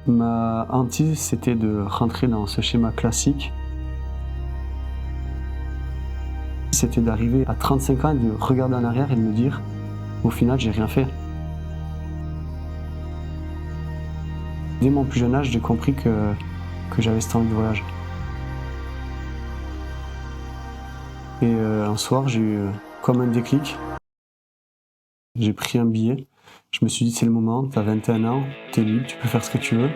Ma hantise, c'était de rentrer dans ce schéma classique. C'était d'arriver à 35 ans et de regarder en arrière et de me dire, au final, j'ai rien fait. Dès mon plus jeune âge, j'ai compris que j'avais cette envie de voyage. Et un soir, j'ai eu comme un déclic. J'ai pris un billet. Je me suis dit, c'est le moment, t'as 21 ans, t'es libre, tu peux faire ce que tu veux.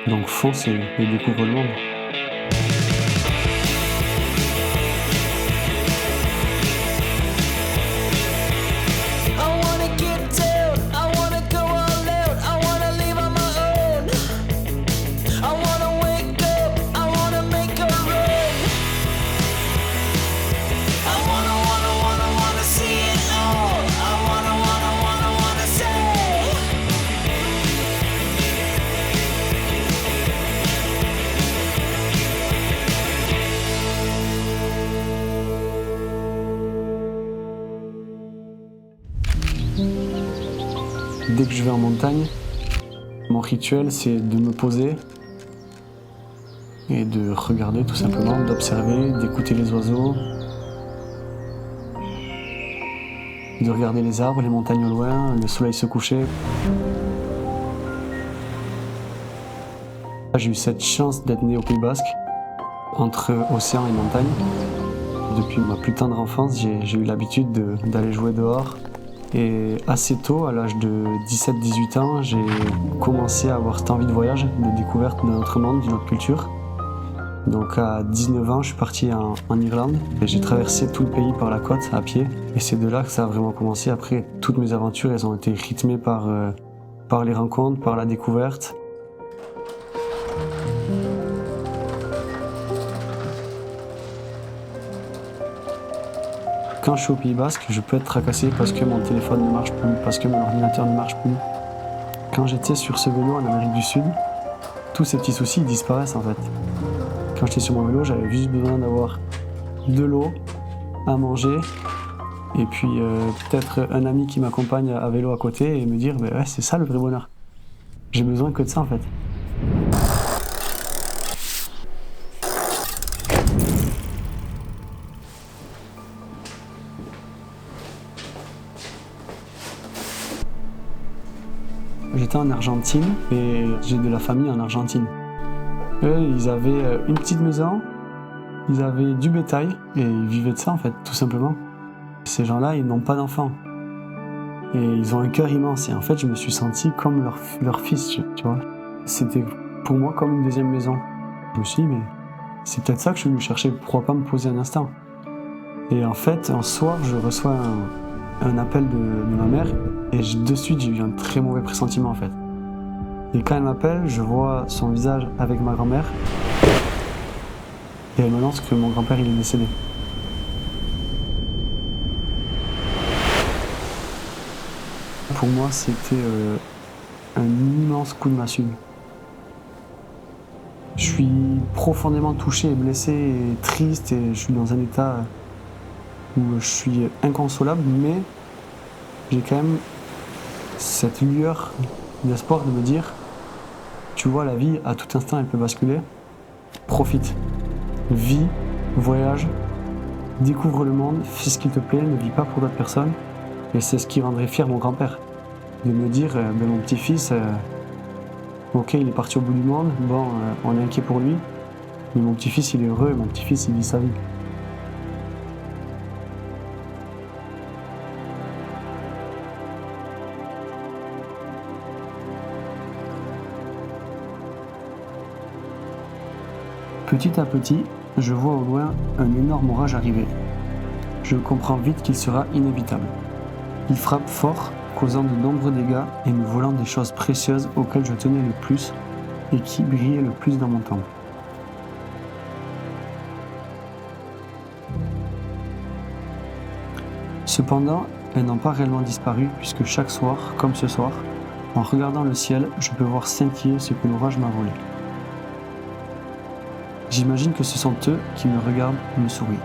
Donc fonce et découvre le monde. Dès que je vais en montagne, mon rituel c'est de me poser et de regarder tout simplement, d'observer, d'écouter les oiseaux, de regarder les arbres, les montagnes au loin, le soleil se coucher. J'ai eu cette chance d'être né au Pays Basque, entre océan et montagne. Depuis ma plus tendre enfance, j'ai eu l'habitude d'aller jouer dehors. Et assez tôt, à l'âge de 17-18 ans, j'ai commencé à avoir cette envie de voyage, de découverte d'un autre monde, d'une autre culture. Donc à 19 ans, je suis parti en Irlande et j'ai traversé tout le pays par la côte à pied. Et c'est de là que ça a vraiment commencé. Après, toutes mes aventures, elles ont été rythmées par les rencontres, par la découverte. Quand je suis au Pays Basque, je peux être tracassé parce que mon téléphone ne marche plus, parce que mon ordinateur ne marche plus. Quand j'étais sur ce vélo en Amérique du Sud, tous ces petits soucis disparaissent en fait. Quand j'étais sur mon vélo, j'avais juste besoin d'avoir de l'eau, à manger, et puis peut-être un ami qui m'accompagne à vélo à côté et me dire ouais, c'est ça le vrai bonheur. J'ai besoin que de ça en fait. J'étais en Argentine et j'ai de la famille en Argentine. Eux, ils avaient une petite maison, ils avaient du bétail et ils vivaient de ça en fait, tout simplement. Ces gens-là, ils n'ont pas d'enfants et ils ont un cœur immense et en fait, je me suis senti comme leur fils, tu vois. C'était pour moi comme une deuxième maison. Je me suis dit, mais c'est peut-être ça que je suis venu chercher, pourquoi pas me poser un instant. Et en fait, un soir, je reçois un appel de ma mère et de suite j'ai eu un très mauvais pressentiment en fait. Et quand elle m'appelle, je vois son visage avec ma grand-mère et elle m'annonce que mon grand-père il est décédé. Pour moi c'était un immense coup de massue. Je suis profondément touché et blessé et triste et je suis dans un état où je suis inconsolable, mais j'ai quand même cette lueur d'espoir de me dire, tu vois, la vie, à tout instant, elle peut basculer. Profite. Vis, voyage, découvre le monde, fais ce qu'il te plaît, ne vis pas pour d'autres personnes. Et c'est ce qui rendrait fier mon grand-père. De me dire, mon petit-fils, ok, il est parti au bout du monde, bon, on est inquiet pour lui, mais mon petit-fils, il est heureux, et mon petit-fils, il vit sa vie. Petit à petit, je vois au loin un énorme orage arriver. Je comprends vite qu'il sera inévitable. Il frappe fort, causant de nombreux dégâts et me volant des choses précieuses auxquelles je tenais le plus et qui brillaient le plus dans mon temps. Cependant, elles n'ont pas réellement disparu puisque chaque soir, comme ce soir, en regardant le ciel, je peux voir scintiller ce que l'orage m'a volé. J'imagine que ce sont eux qui me regardent me sourient.